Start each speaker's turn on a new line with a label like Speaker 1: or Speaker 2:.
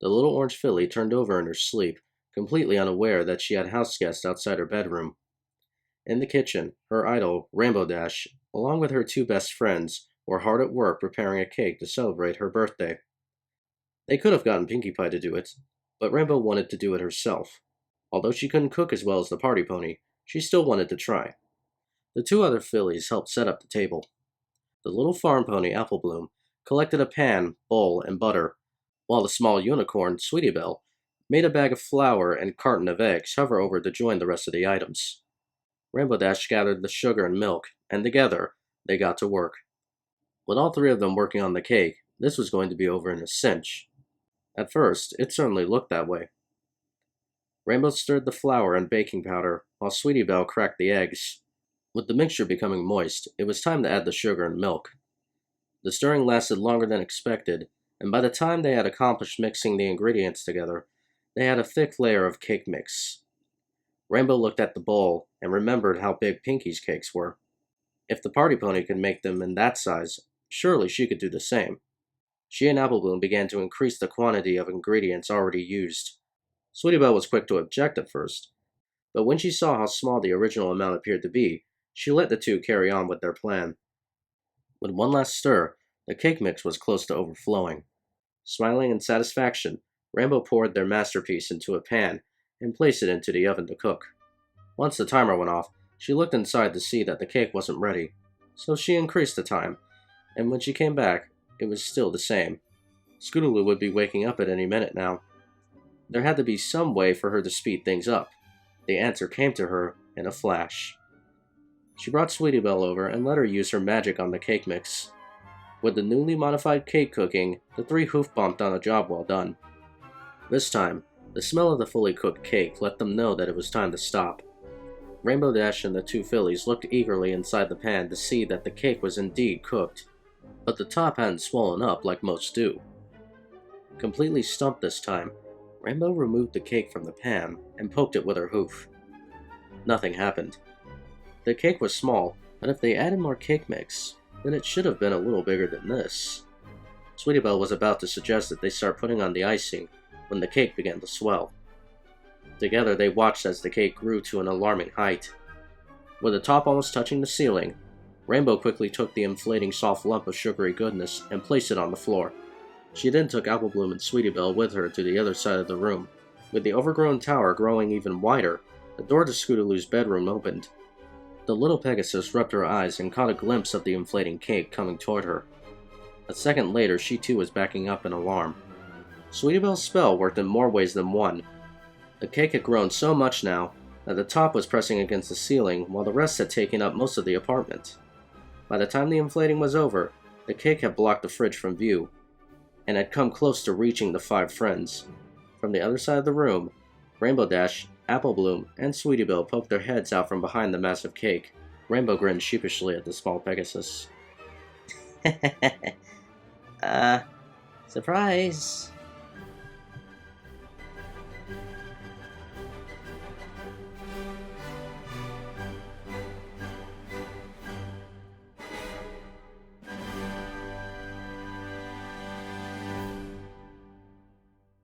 Speaker 1: The little orange filly turned over in her sleep, completely unaware that she had house guests outside her bedroom. In the kitchen, her idol, Rainbow Dash, along with her two best friends, were hard at work preparing a cake to celebrate her birthday. They could have gotten Pinkie Pie to do it, but Rainbow wanted to do it herself. Although she couldn't cook as well as the party pony, she still wanted to try. The two other fillies helped set up the table. The little farm pony, Apple Bloom, collected a pan, bowl, and butter, while the small unicorn, Sweetie Belle, made a bag of flour and carton of eggs hover over to join the rest of the items. Rainbow Dash gathered the sugar and milk, and together, they got to work. With all three of them working on the cake, this was going to be over in a cinch. At first, it certainly looked that way. Rainbow stirred the flour and baking powder, while Sweetie Belle cracked the eggs. With the mixture becoming moist, it was time to add the sugar and milk. The stirring lasted longer than expected, and by the time they had accomplished mixing the ingredients together, they had a thick layer of cake mix. Rainbow looked at the bowl and remembered how big Pinkie's cakes were. If the party pony could make them in that size, surely she could do the same. She and Apple Bloom began to increase the quantity of ingredients already used. Sweetie Belle was quick to object at first, but when she saw how small the original amount appeared to be, she let the two carry on with their plan. With one last stir, the cake mix was close to overflowing. Smiling in satisfaction, Rainbow poured their masterpiece into a pan and placed it into the oven to cook. Once the timer went off, she looked inside to see that the cake wasn't ready, so she increased the time, and when she came back, it was still the same. Scootaloo would be waking up at any minute now. There had to be some way for her to speed things up. The answer came to her in a flash. She brought Sweetie Belle over and let her use her magic on the cake mix. With the newly modified cake cooking, the three hoof-bumped on a job well done. This time, the smell of the fully cooked cake let them know that it was time to stop. Rainbow Dash and the two fillies looked eagerly inside the pan to see that the cake was indeed cooked, but the top hadn't swollen up like most do. Completely stumped this time, Rainbow removed the cake from the pan and poked it with her hoof. Nothing happened. The cake was small, but if they added more cake mix, then it should have been a little bigger than this. Sweetie Belle was about to suggest that they start putting on the icing when the cake began to swell. Together they watched as the cake grew to an alarming height. With the top almost touching the ceiling, Rainbow quickly took the inflating soft lump of sugary goodness and placed it on the floor. She then took Apple Bloom and Sweetie Belle with her to the other side of the room. With the overgrown tower growing even wider, the door to Scootaloo's bedroom opened. The little Pegasus rubbed her eyes and caught a glimpse of the inflating cake coming toward her. A second later, she too was backing up in alarm. Sweetie Belle's spell worked in more ways than one. The cake had grown so much now that the top was pressing against the ceiling while the rest had taken up most of the apartment. By the time the inflating was over, the cake had blocked the fridge from view, and had come close to reaching the five friends. From the other side of the room, Rainbow Dash, Apple Bloom, and Sweetie Belle poked their heads out from behind the massive cake. Rainbow grinned sheepishly at the small Pegasus. Surprise!